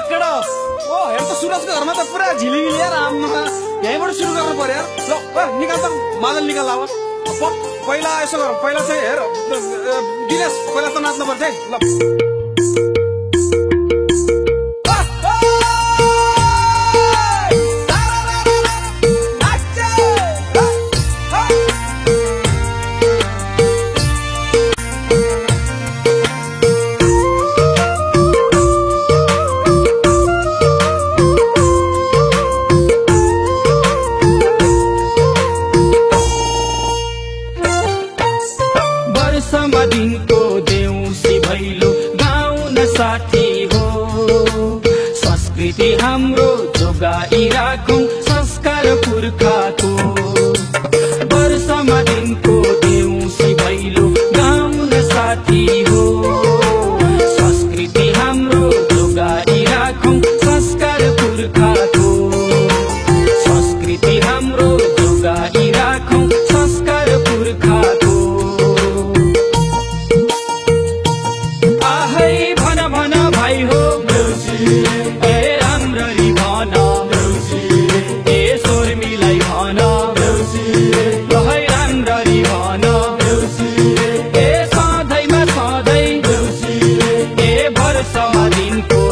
केटा ओ हेर त सुरजको घरमा त पुरा झिलिमिली यार आम्मा यहीँबाट सुरु गर्नु पर्यो यार ल निकाल त मादल निकाल अब पहिला यसो गर पहिला चाहिँ हेर दिनेश पहिला त नाच्नु पर्छ है ल दिनको देउसी भैलो गाउन साथी हो संस्कृति हाम्रो जोगाई राखौं संस्कार पुर्खाको वर्षमा दिनको देउसी भैलो गाउन साथी हो संस्कृति हाम्रो जोगाई राखौं संस्कार पुर्खाको संस्कृति हाम्रो जोगाई राखौं संस्कार पुर्खाको दिन को